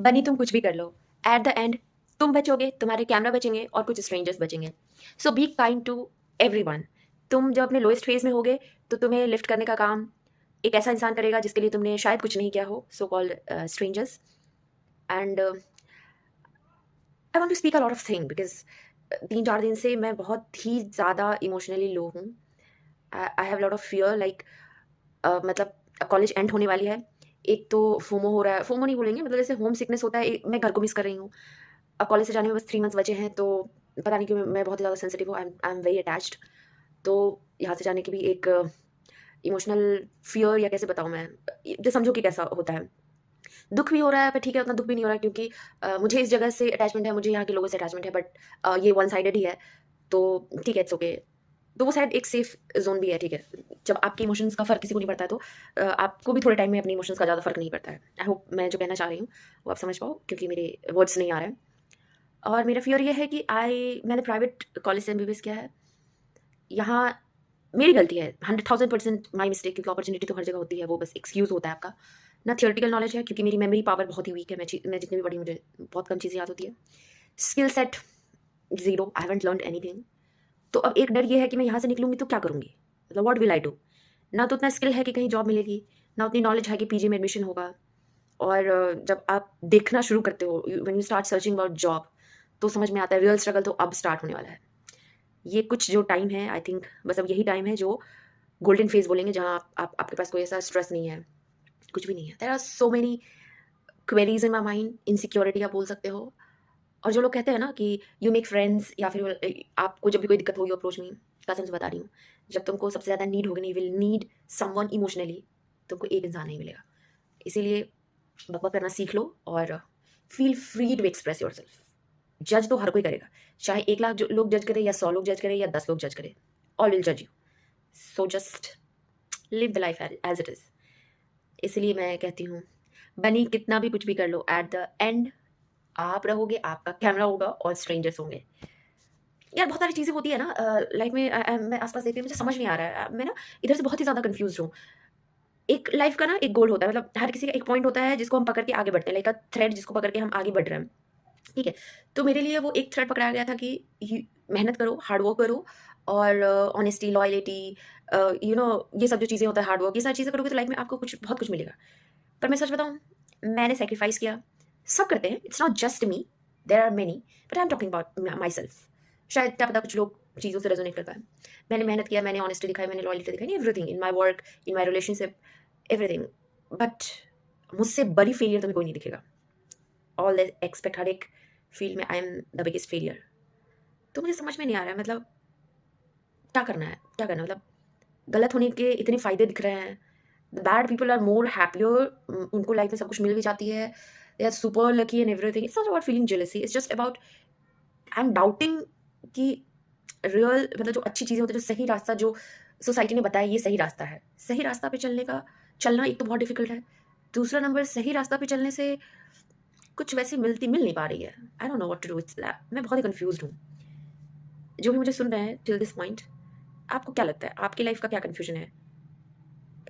बनी तुम कुछ भी कर लो, एट द एंड तुम बचोगे, तुम्हारे कैमरा बचेंगे और कुछ स्ट्रेंजर्स बचेंगे। सो बी काइंड टू एवरीवन। तुम जब अपने लोएस्ट फेज में होगे तो तुम्हें लिफ्ट करने का काम एक ऐसा इंसान करेगा जिसके लिए तुमने शायद कुछ नहीं किया हो, so called strangers. And I want to speak a lot of thing because 3-4 दिन से मैं बहुत ही ज़्यादा इमोशनली लो हूँ। I have lot of fear like मतलब अब कॉलेज एंड होने वाली है। एक तो फोमो हो रहा है, फोमो नहीं बोलेंगे, मतलब जैसे होम सिकनेस होता है, मैं घर को मिस कर रही हूँ। अब कॉलेज से जाने में बस 3 मंथ्स बचे हैं, तो पता नहीं क्यों मैं बहुत ज़्यादा सेंसिटिव हूँ, आई एम वेरी अटैच्ड। तो यहाँ से जाने की भी एक इमोशनल फियर, या कैसे बताऊँ मैं, जो समझो कि कैसा होता है। दुःख भी हो रहा है, पर ठीक है उतना दुःख भी नहीं हो रहा है, क्योंकि मुझे इस जगह से अटैचमेंट है, मुझे यहाँ के लोगों से अटैचमेंट है, बट ये वन साइडेड ही है, तो ठीक है, इट्स ओके। तो वो शायद एक सेफ ज़ोन भी है, ठीक है। जब आपके इमोशंस का फ़र्क किसी को नहीं पड़ता है, तो आपको भी थोड़े टाइम में अपने इमोशंस का ज़्यादा फ़र्क नहीं पड़ता है। आई होप मैं जो कहना चाह रही हूँ, वो आप समझ पाओ, क्योंकि मेरे वर्ड्स नहीं आ रहे हैं। और मेरा फ़ियर ये है कि मैंने प्राइवेट कॉलेज से एमबीबीएस किया है। यहाँ मेरी गलती है, 100,000% माई मिस्टेक, क्योंकि अपॉर्चुनिटी तो हर जगह होती है, वो बस एक्सक्यूज़ होता है आपका। ना थियोरेटिकल नॉलेज है, क्योंकि मेरी मेमोरी पावर बहुत ही वीक है, मैं जितनी भी पढ़ी मुझे बहुत कम चीज़ें याद होती है। Skill set zero, I haven't learned anything. तो अब एक डर ये है कि मैं यहाँ से निकलूँगी तो क्या करूँगी? मतलब व्हाट विल आई डू? ना तो उतना स्किल है कि कहीं जॉब मिलेगी, ना उतनी नॉलेज है कि पीजी में एडमिशन होगा। और जब आप देखना शुरू करते हो, when you start searching about job, तो समझ में आता है रियल स्ट्रगल तो अब स्टार्ट होने वाला है। ये कुछ जो टाइम है, आई थिंक बस अब यही टाइम है जो गोल्डन फेज़ बोलेंगे, जहाँ आपके पास कोई ऐसा स्ट्रेस नहीं है, कुछ भी नहीं है। There are so many queries in my mind, insecurity आप बोल सकते हो। और जो लोग कहते हैं ना कि यू मेक फ्रेंड्स, या फिर आपको जब भी कोई दिक्कत होगी अप्रोच में, कसम से बता रही हूँ, जब तुमको सबसे ज़्यादा नीड होगी ना, you will need someone emotionally, तुमको एक इंसान नहीं मिलेगा। इसीलिए बकवास करना सीख लो और feel free to express yourself. जज तो हर कोई करेगा, चाहे 1 लाख जो लोग जज करें, या 100 लोग जज करें, या 10 लोग जज करें, ऑल विल जज you. So just live the life as it is. इसलिए मैं कहती हूँ, बनी कितना भी कुछ भी कर लो, एट द एंड आप रहोगे, आपका कैमरा होगा और स्ट्रेंजर्स होंगे। यार बहुत सारी चीज़ें होती है ना लाइफ में, मैं आस-पास देखती हूँ, मुझे समझ नहीं आ रहा है। मैं ना इधर से बहुत ही ज़्यादा कन्फ्यूज़्ड हूँ। एक लाइफ का ना एक गोल होता है, मतलब हर किसी का एक पॉइंट होता है जिसको हम पकड़ के आगे बढ़ते हैं, लाइक अ थ्रेड जिसको पकड़ के हम आगे बढ़ रहे हैं, ठीक है? तो मेरे लिए वो एक थ्रेड पकड़ाया गया था कि यू मेहनत करो, हार्ड वर्क करो, और ऑनेस्टी, लॉयल्टी, यू नो, ये सब जो चीज़ें होता है, हार्ड वर्क, ये सारी चीज़ें करोगे तो लाइफ में आपको कुछ बहुत कुछ मिलेगा। पर मैं सच बताऊँ, मैंने सैक्रिफाइस किया, सब करते हैं, it's not just me, there are many, but I am talking about myself. शायद क्या पता कुछ लोग चीज़ों से रेजोनेट कर पाएँ। मैंने मेहनत किया, मैंने ऑनेस्टी दिखाई, मैंने लॉयल्टी दिखाई, everything in my work, in my relationship, everything. But मुझसे बड़ी फेलियर तुम्हें कोई नहीं दिखेगा। ऑल द एक्सपेक्ट, हर एक फील्ड में I am the biggest failure. तो मुझे समझ में नहीं आ रहा है, मतलब क्या करना है, क्या करना है? मतलब गलत होने के इतने फ़ायदे दिख रहे हैं। Bad people are more happier, उनको लाइफ में सब कुछ मिल भी जाती है, they are super lucky and everything. It's not about feeling jealousy, it's just about I am doubting कि रियल, मतलब जो अच्छी चीज़ें होती हैं, जो सही रास्ता, जो सोसाइटी ने बताया ये सही रास्ता है, सही रास्ता पे चलना एक तो बहुत डिफ़िकल्ट है। दूसरा नंबर, सही रास्ता पे चलने से कुछ वैसी मिल नहीं पा रही है। I don't know what to do, मैं बहुत ही कन्फ्यूज़्ड हूँ। जो भी मुझे सुन रहे हैं टिल दिस पॉइंट, आपको क्या लगता है? आपकी लाइफ़ का क्या कन्फ्यूज़न है?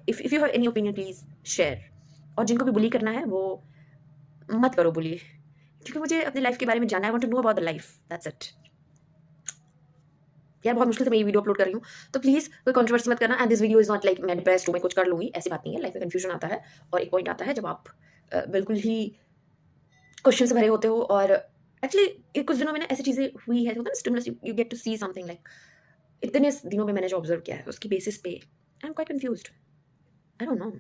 If you have any opinion please share. और जिनको भी बुली करना है वो मत करो बुली, क्योंकि मुझे अपनी लाइफ़ के बारे में जानना है। I want to know about the life, that's it. यार बहुत मुश्किल से मैं ये वीडियो अपलोड कर रही हूँ, तो प्लीज़ कोई कंट्रोवर्सी मत करना। And this video is not like मैं डिप्रेस्ड हूँ, मैं कुछ कर लूँगी, ऐसी बात नहीं है। लाइफ़ में कन्फ्यूज़न आता है, और एक पॉइंट आता है जब आप बिल्कुल ही क्वेश्चन से भरे होते हो, और एक्चुअली ये कुछ दिनों में ना ऐसी चीज़ें हुई है, होता है ना stimulus, you get to see something like, इतने दिनों में मैंने जो ऑब्ज़र्व किया है उसकी बेसिस पे I am quite confused. I don't no.